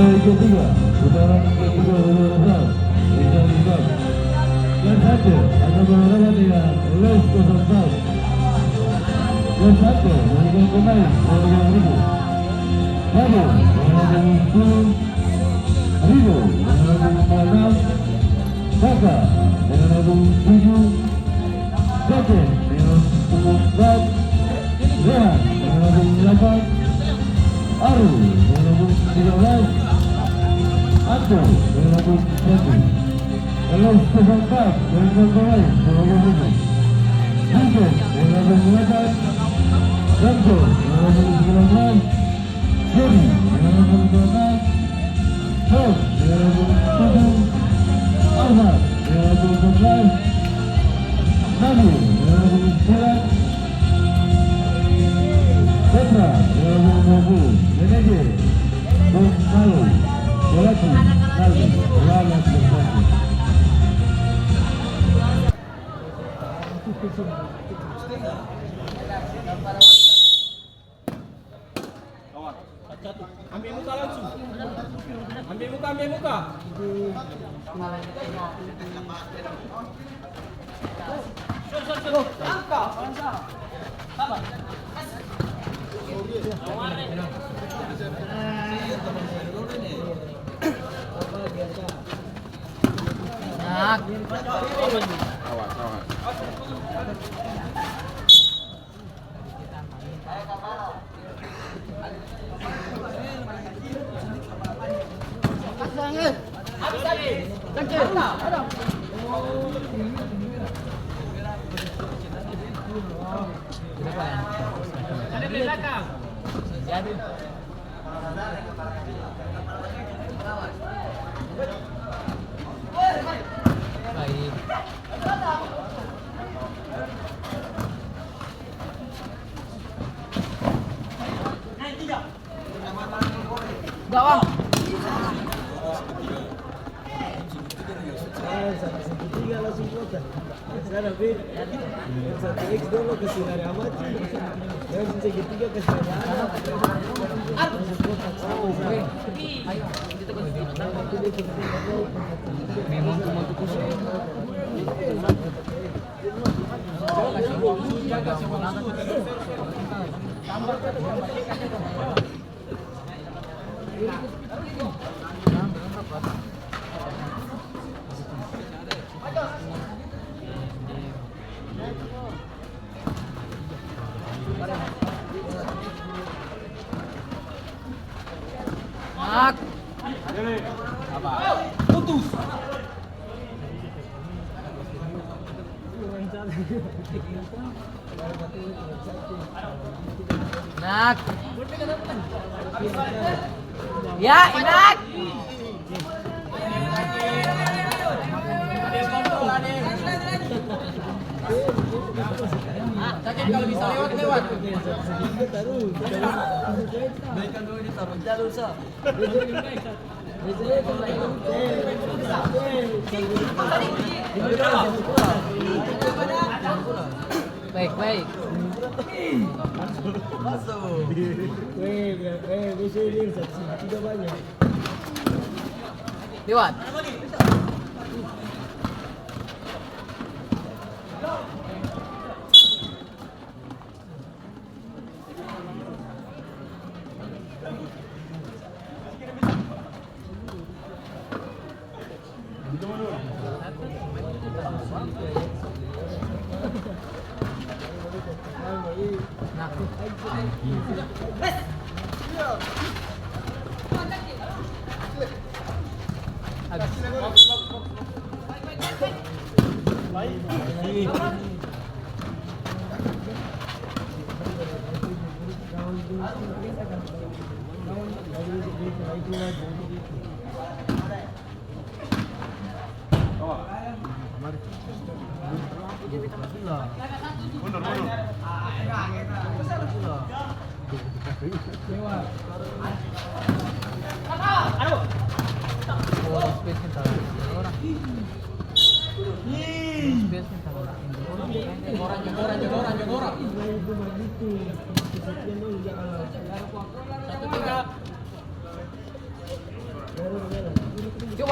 Partai ketiga, putaran ketiga berlangsung. Yang satu akan berhadapan dengan Les 04. Yang satu memberikan pemain 20.000. Lalu menghadapi 10.000 menghadapi 6. Saka menghadapi 7. Jatin dengan 10. Rehan menghadapi 8. Aru menghadapi 13. Aku menghadapi 1. Los 04 dengan pemain 20.000. Hancur menghadapi 8. Rambo menghadapi 19. Jody menghadapi 12. Tom menghadapi 7. Ahmad menghadapi 14. Nabi menghadapi 9. Petra menghadapi 20. Manajer Bung Malu Bolaki Naldi Lalas bersatu. Ambil muka langsung. Ambil muka. Sur. Angka. Sabar. Awas. Ada di belakang. Jadi. Baik. Bawang. Segitiga langsung potong. Sekarang beda. Yang satu X dulu ke sinar amati. Yang segitiga ke sinar amati. Langsung potong sama sama. Ayo, memang cuma tuh kusuk. Putus. Enak. Ya, enak. Sakit kalau bisa lewat. Baikkan dulu ditaruh. Jalur so. Baik. Masuk. Bisa ini tidak banyak. Lewat.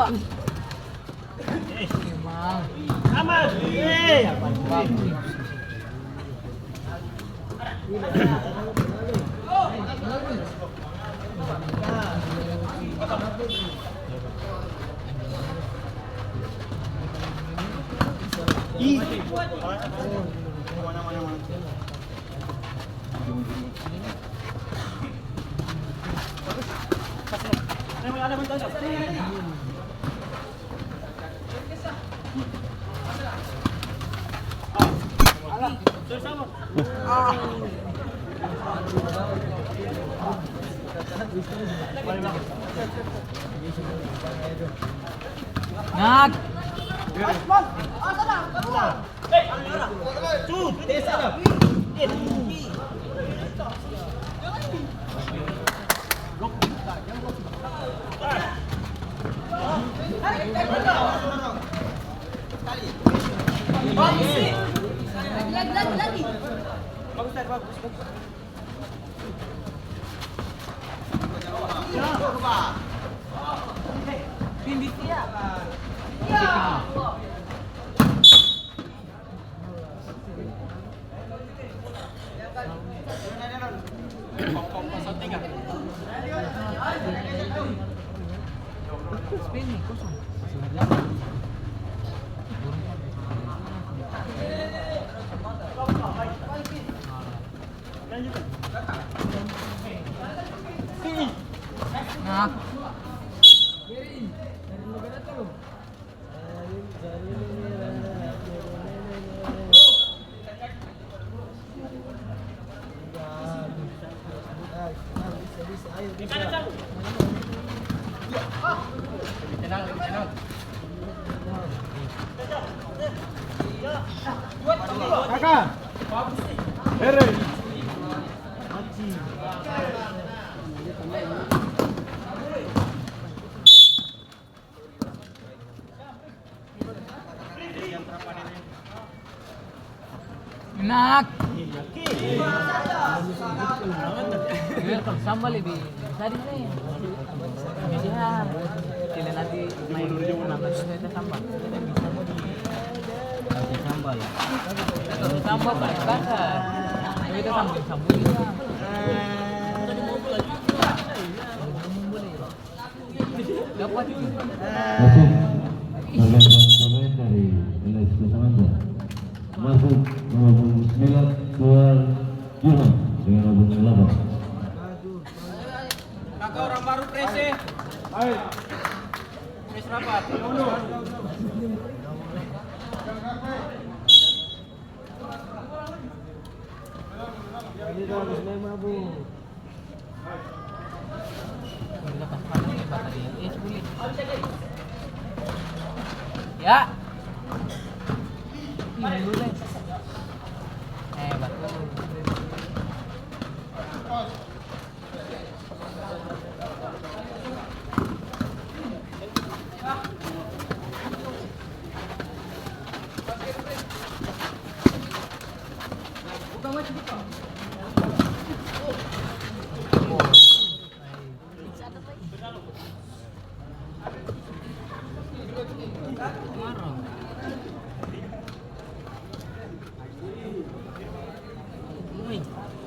dua. Emang. Aman. Apa? Bagus. Nak. Lagi. Spin nih kosong. Nak. Kakak. Heri. Enak. Sambal lebih tadi nih. Ya, tidak nanti main nambah itu sambal. Sambal ya. Sambal banyak banget. Kita sambal juga. Dapat itu. Masuk pemain dari LS Samanta. Masuk nomor 9 keluar Johan dengan nomor 8. Kakak orang baru prese. Ayo. Pres rapat. Ini dah habis main mabuk. Ya. Ini dulu. Betul.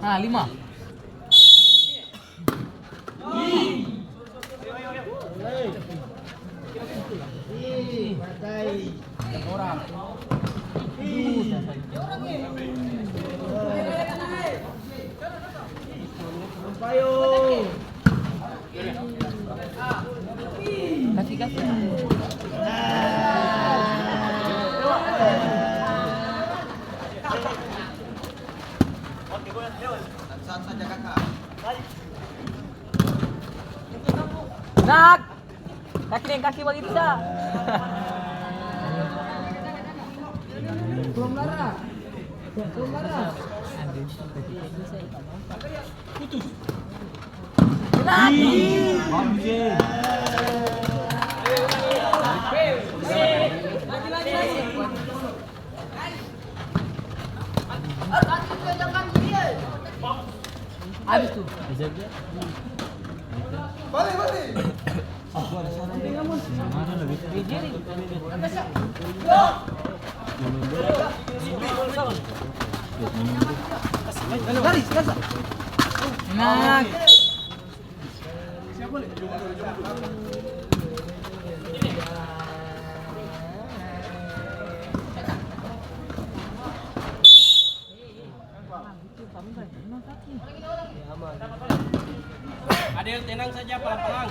Nah, 5. Orang. Kasih. Nak. Kaki bagi bisa. Belum lara. Putus. Habis tuh. Enak. Adil, tenang saja pelan-pelan.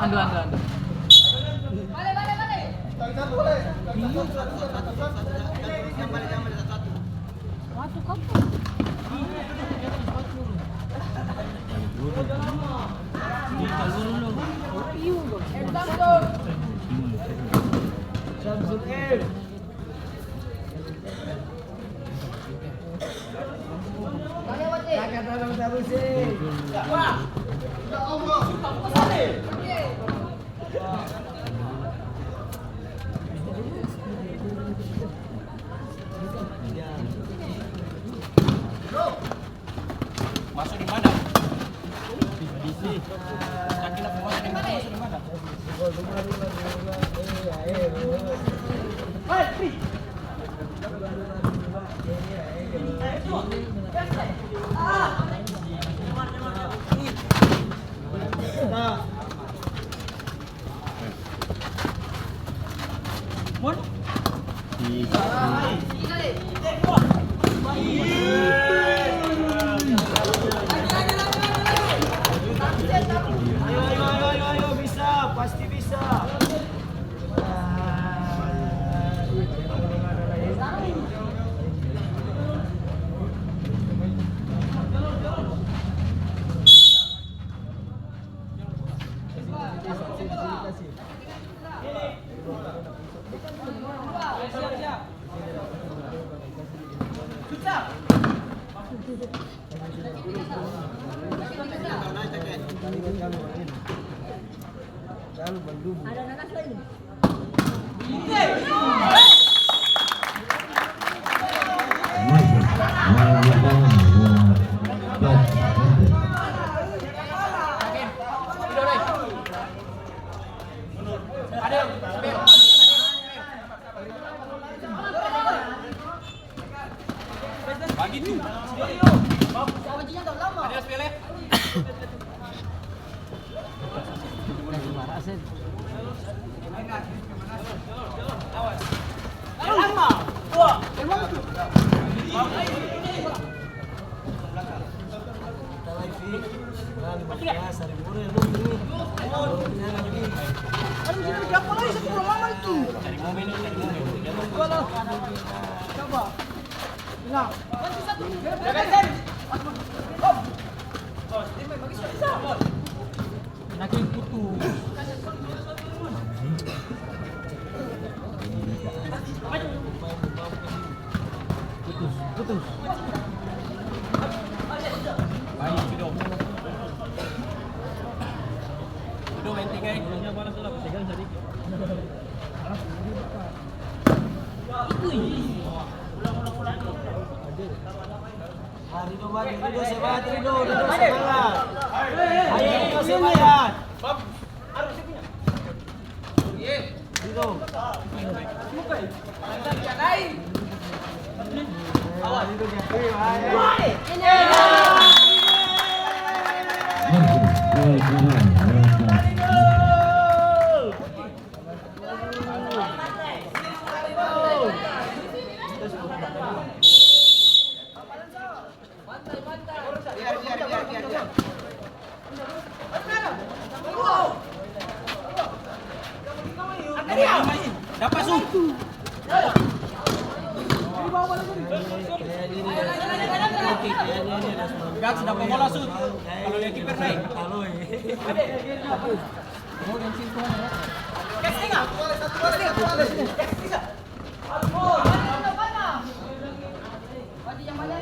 Andu. Satu kamu. Samsung Air. Kakak tolong terusin. Masuk di mana? Kaki nak masuk di mana? Masuk di mana? Ayo, bisa, pasti bisa. Masuk. Bagi tu. Adil sepele. Naging putu. Putus. Baik, sudah. Sudah main tiga ini. Mana sudah pegang tadi? Rido bagi, Rido semangat, Rido semangat. Ayo Rido semangat. Rido. Rido Dapat Su. Gat sudah bola Su. Kalau dia kiper naik.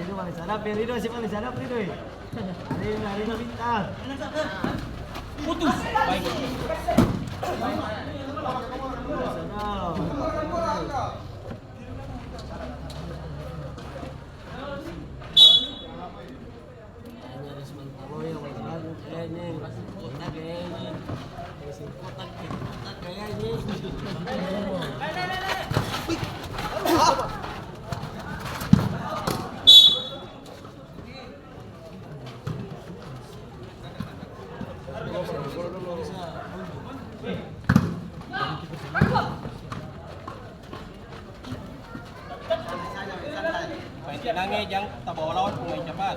Rido paling sadap ya, Rido sih paling sadap Rido. Rido bintang. Putus. Baik. Bilangnya jangan tak bawa lawan pemain cepat.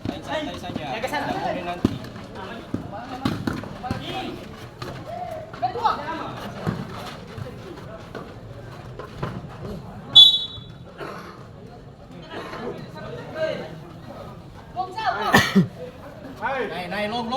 Main santai saja. Tidak boleh nanti. Naik, long.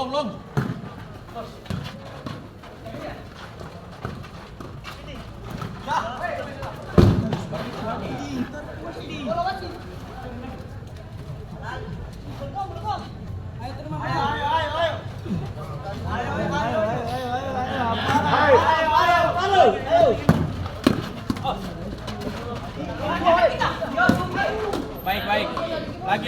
Baik. Lagi.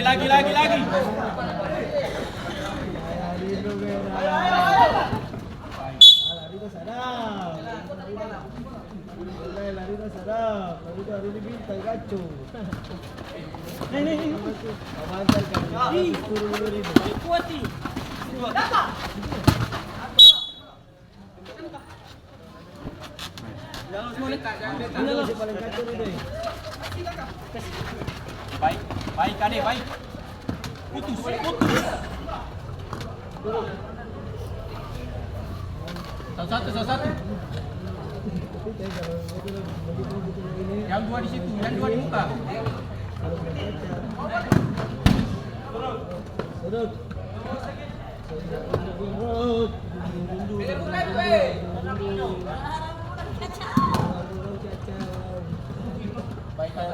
Larito sarap. Larito sarap. Larito hari ini bintang gaco. Nih. Amantal kan. Turun dulu ini. Kuati. Ini masih paling gaco ini. Baik, Kade, baik. Putus. Satu. Yang dua di situ, yang dua di muka. Duduk. Baik, Kak.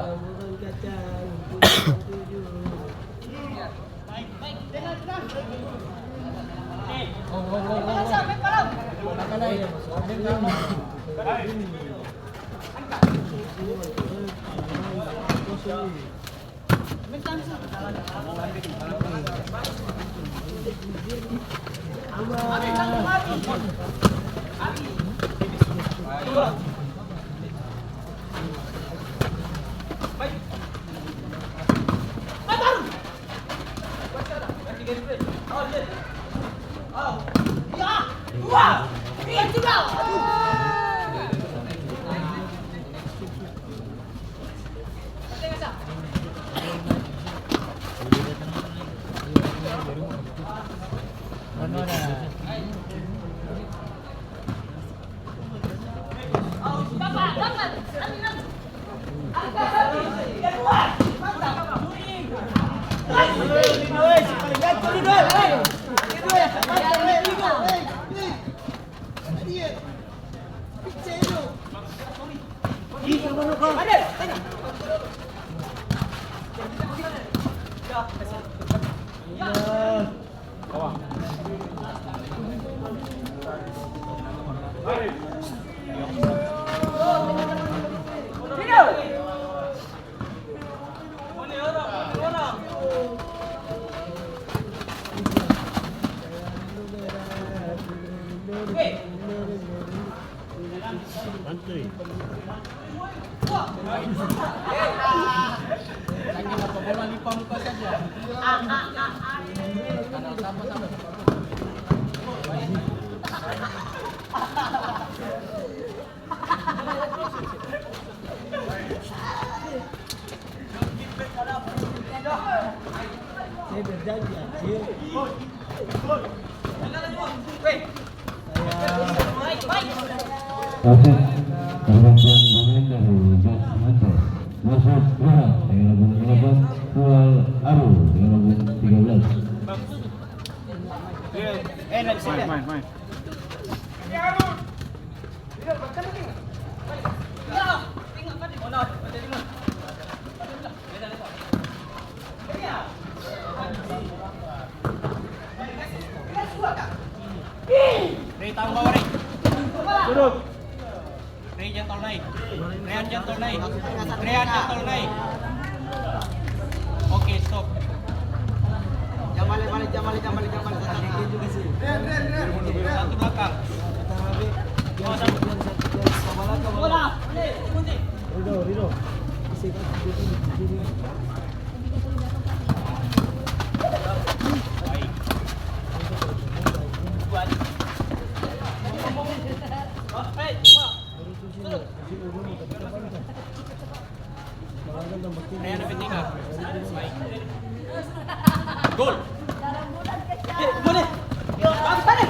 Saya berjanji, Acil. Wasit pergantian pemain dari Jas Mantes Masuk Wahab dengan nomor 8, Kual Aru dengan nomor 13. Main. Rey tanggung bawah Rey. Duduk. Rey jantol naik. Rehan jantol naik. Oke, stop. Balik. Satu juga sih. Satu belakang. Rido. Isi Baik. Ayan na penting ah. Gol. Boleh. Bagus balik.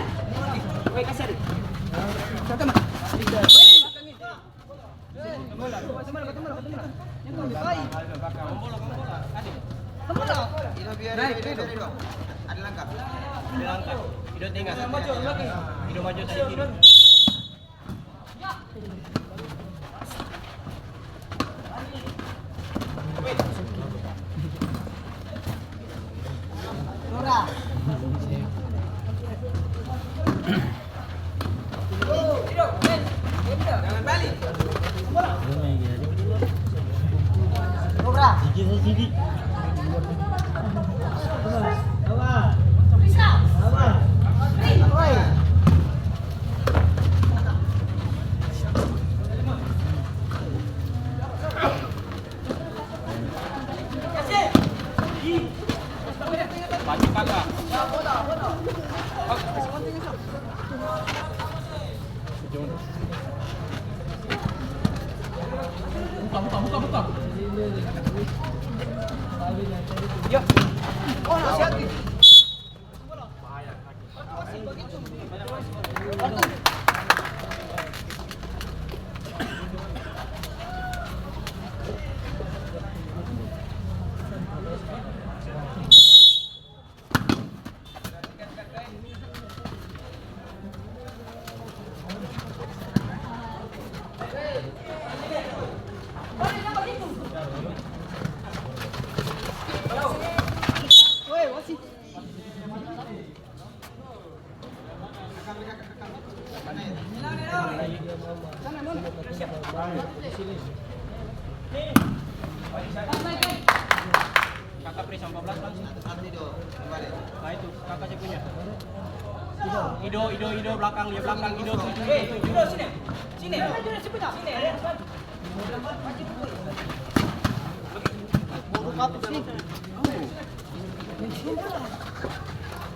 Wei kasih. Satu mah. Ada langkah. Hidup tinggal. Hidup maju tadi kiri. Jangan balik. Maju kakak. Buka. Yo. Oh, hati-hati. Kakak Pri sama 14 langsung. Nah itu kakak saya punya. Ido belakang dia belakang Ido sini. Sini.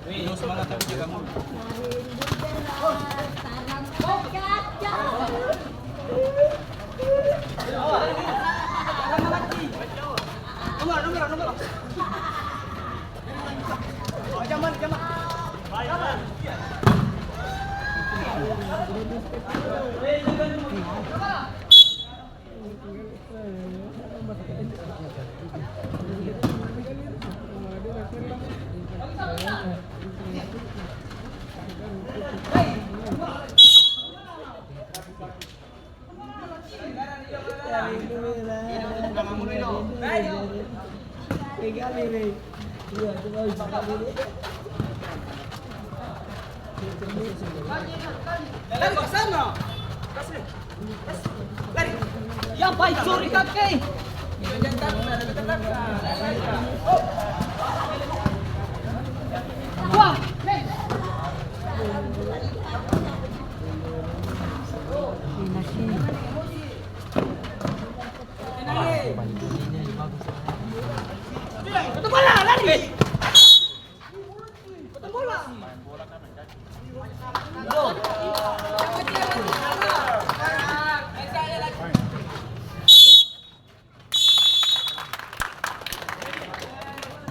Ido semangat tapi jaga mulut. Nomor. Jaman. Lari ke sana. Lari. Ya baik sorry kakek. Wah. Potong bola, lari. Potong bola.